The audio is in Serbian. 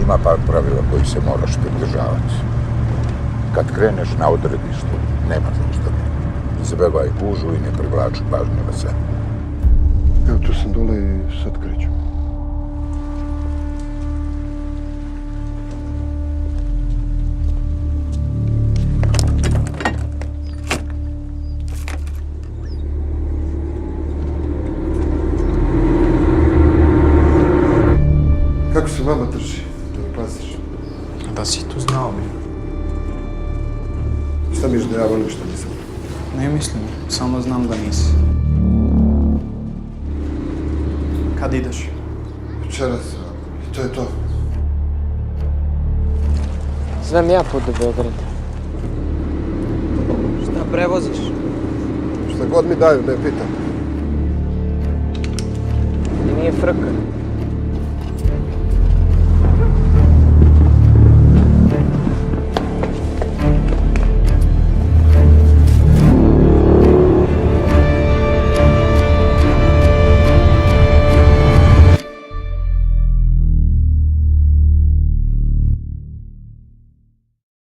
Ima par pravila koji se moraš pridržavati. Kad kreneš na odredištu, nema zaustavljanja. Izbevaj gužu i ne privlači pažnju na sebe. Evo, tu sam dole i sad kreću. Kako se mama drži? Da me paziš? Da si to znao bi. Šta misliš da ja volim što nisam? Ne mislim, samo znam da nisi. Kad ideš? Večeras, i to je to. Znam ja put do Beograda. Šta prevoziš? Šta god mi daju, ne pitam. I nije frka.